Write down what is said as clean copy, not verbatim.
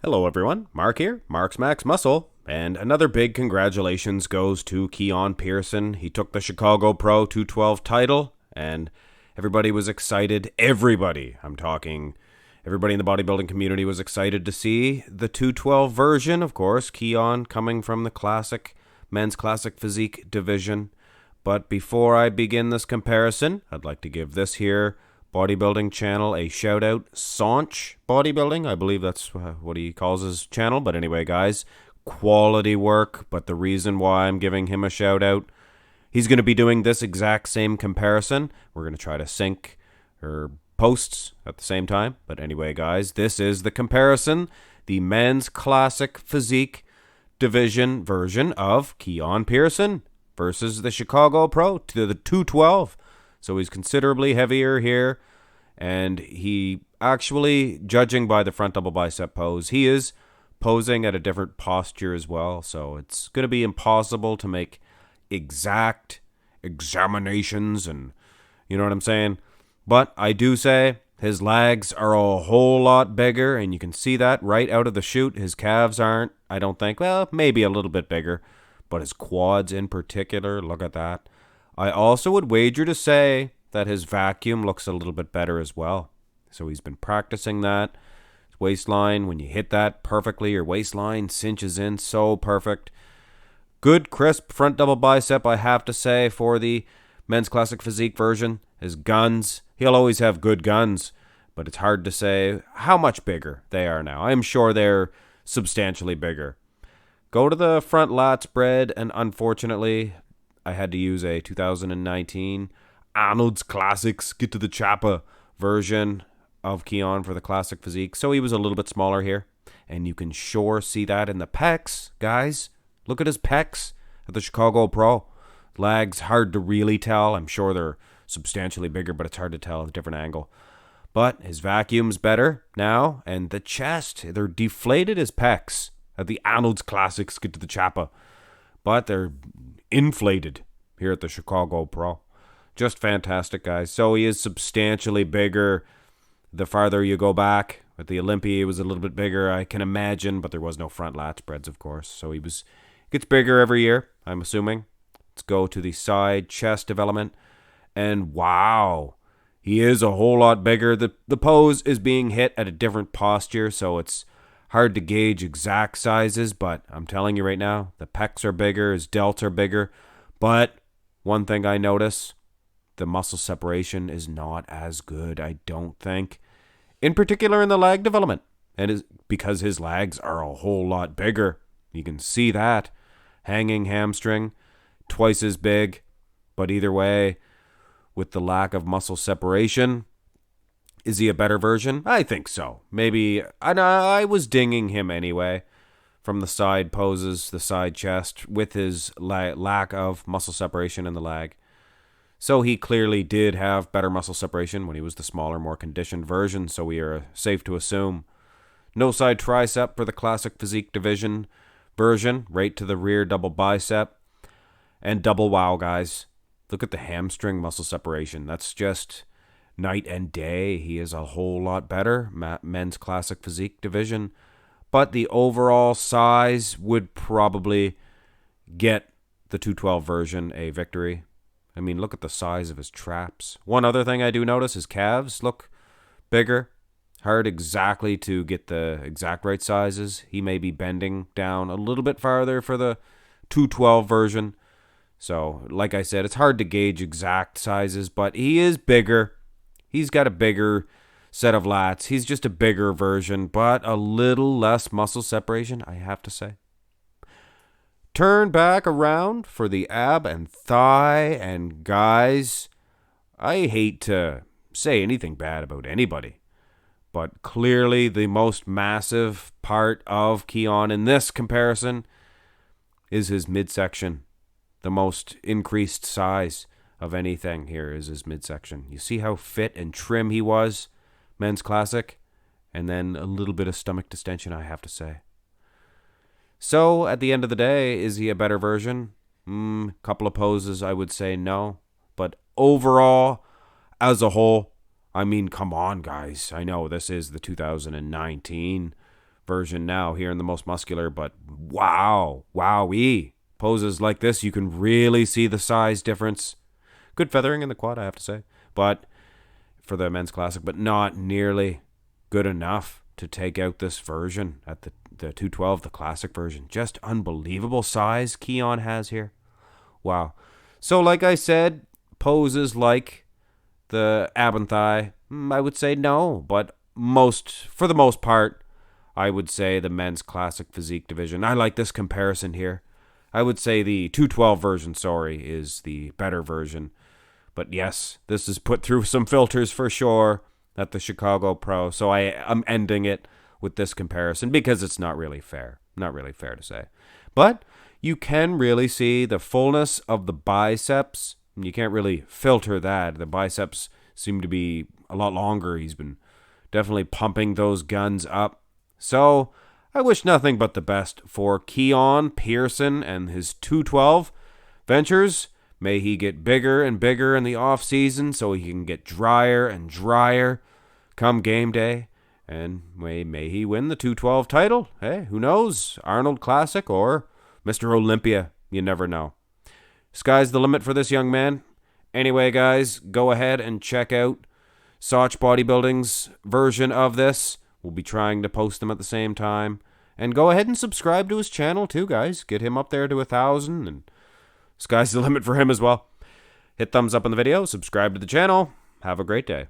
Hello everyone, Mark here, Mark's Max Muscle, and another big congratulations goes to Keone Pearson. He took the Chicago Pro 212 title, and everybody was excited. Everybody in the bodybuilding community was excited to see the 212 version. Of course, Keone coming from the men's classic physique division. But before I begin this comparison, I'd like to give this here bodybuilding channel a shout out. Saunch Bodybuilding, I believe that's what he calls his channel. But anyway, guys, quality work. But the reason why I'm giving him a shout out, he's going to be doing this exact same comparison. We're going to try to sync or posts at the same time. But anyway, guys, this is the comparison. The men's classic physique division version of Keone Pearson versus the Chicago Pro to the 212. So he's considerably heavier here, and he actually, judging by the front double bicep pose, he is posing at a different posture as well. So it's going to be impossible to make exact examinations, and you know what I'm saying? But I do say his legs are a whole lot bigger, and you can see that right out of the chute. His calves aren't, I don't think, well, maybe a little bit bigger, but his quads in particular, look at that. I also would wager to say that his vacuum looks a little bit better as well. So he's been practicing that. His waistline, when you hit that perfectly, your waistline cinches in so perfect. Good, crisp front double bicep, I have to say, for the men's classic physique version. His guns, he'll always have good guns, but it's hard to say how much bigger they are now. I'm sure they're substantially bigger. Go to the front lat spread, and unfortunately, I had to use a 2019 Arnold's Classics Get to the Chopper version of Keone for the classic physique. So he was a little bit smaller here. And you can sure see that in the pecs, guys. Look at his pecs at the Chicago Pro. Legs, hard to really tell. I'm sure they're substantially bigger, but it's hard to tell at a different angle. But his vacuum's better now. And the chest, they're deflated as pecs at the Arnold's Classics Get to the Chopper. But they're inflated here at the Chicago Pro. Just fantastic, guys. So he is substantially bigger the farther you go back. With the Olympia, he was a little bit bigger, I can imagine, but there was no front lat spreads, of course. So he gets bigger every year, I'm assuming. Let's go to the side chest development. And wow, he is a whole lot bigger. The pose is being hit at a different posture, so it's hard to gauge exact sizes, but I'm telling you right now, the pecs are bigger, his delts are bigger. But one thing I notice, the muscle separation is not as good, I don't think. In particular in the leg development. And it's because his legs are a whole lot bigger. You can see that. Hanging hamstring, twice as big. But either way, with the lack of muscle separation, is he a better version? I think so. Maybe, I was dinging him anyway from the side poses, the side chest, with his lack of muscle separation in the leg. So he clearly did have better muscle separation when he was the smaller, more conditioned version, so we are safe to assume. No side tricep for the classic physique division version, right to the rear double bicep. And double wow, guys. Look at the hamstring muscle separation. That's just night and day. He is a whole lot better, men's classic physique division. But the overall size would probably get the 212 version a victory. I mean, look at the size of his traps. One other thing I do notice, his calves look bigger. Hard exactly to get the exact right sizes. He may be bending down a little bit farther for the 212 version. So, like I said, it's hard to gauge exact sizes, but he is bigger. He's got a bigger set of lats. He's just a bigger version, but a little less muscle separation, I have to say. Turn back around for the ab and thigh, and guys, I hate to say anything bad about anybody, but clearly the most massive part of Keone in this comparison is his midsection. The most increased size of anything here is his midsection. You see how fit and trim he was, men's classic, and then a little bit of stomach distension, I have to say. So, at the end of the day, is he a better version? Couple of poses, I would say no. But overall, as a whole, I mean, come on, guys. I know this is the 2019 version now here in the most muscular, but wow, wowee. Poses like this, you can really see the size difference. Good feathering in the quad, I have to say, but for the men's classic, but not nearly good enough to take out this version at the 212, the classic version. Just unbelievable size Keone has here. Wow. So like I said, poses like the Abbenthai, I would say no, but for the most part, I would say the men's classic physique division. I like this comparison here. I would say the 212 version, is the better version. But yes, this is put through some filters for sure at the Chicago Pro. So I am ending it with this comparison because it's not really fair. Not really fair to say. But you can really see the fullness of the biceps. You can't really filter that. The biceps seem to be a lot longer. He's been definitely pumping those guns up. So I wish nothing but the best for Keone Pearson and his 212 ventures. May he get bigger and bigger in the off season so he can get drier and drier come game day. And may he win the 212 title. Hey, who knows? Arnold Classic or Mr. Olympia. You never know. Sky's the limit for this young man. Anyway, guys, go ahead and check out Soch Bodybuilding's version of this. We'll be trying to post them at the same time. And go ahead and subscribe to his channel too, guys. Get him up there to 1,000 and sky's the limit for him as well. Hit thumbs up on the video, subscribe to the channel. Have a great day.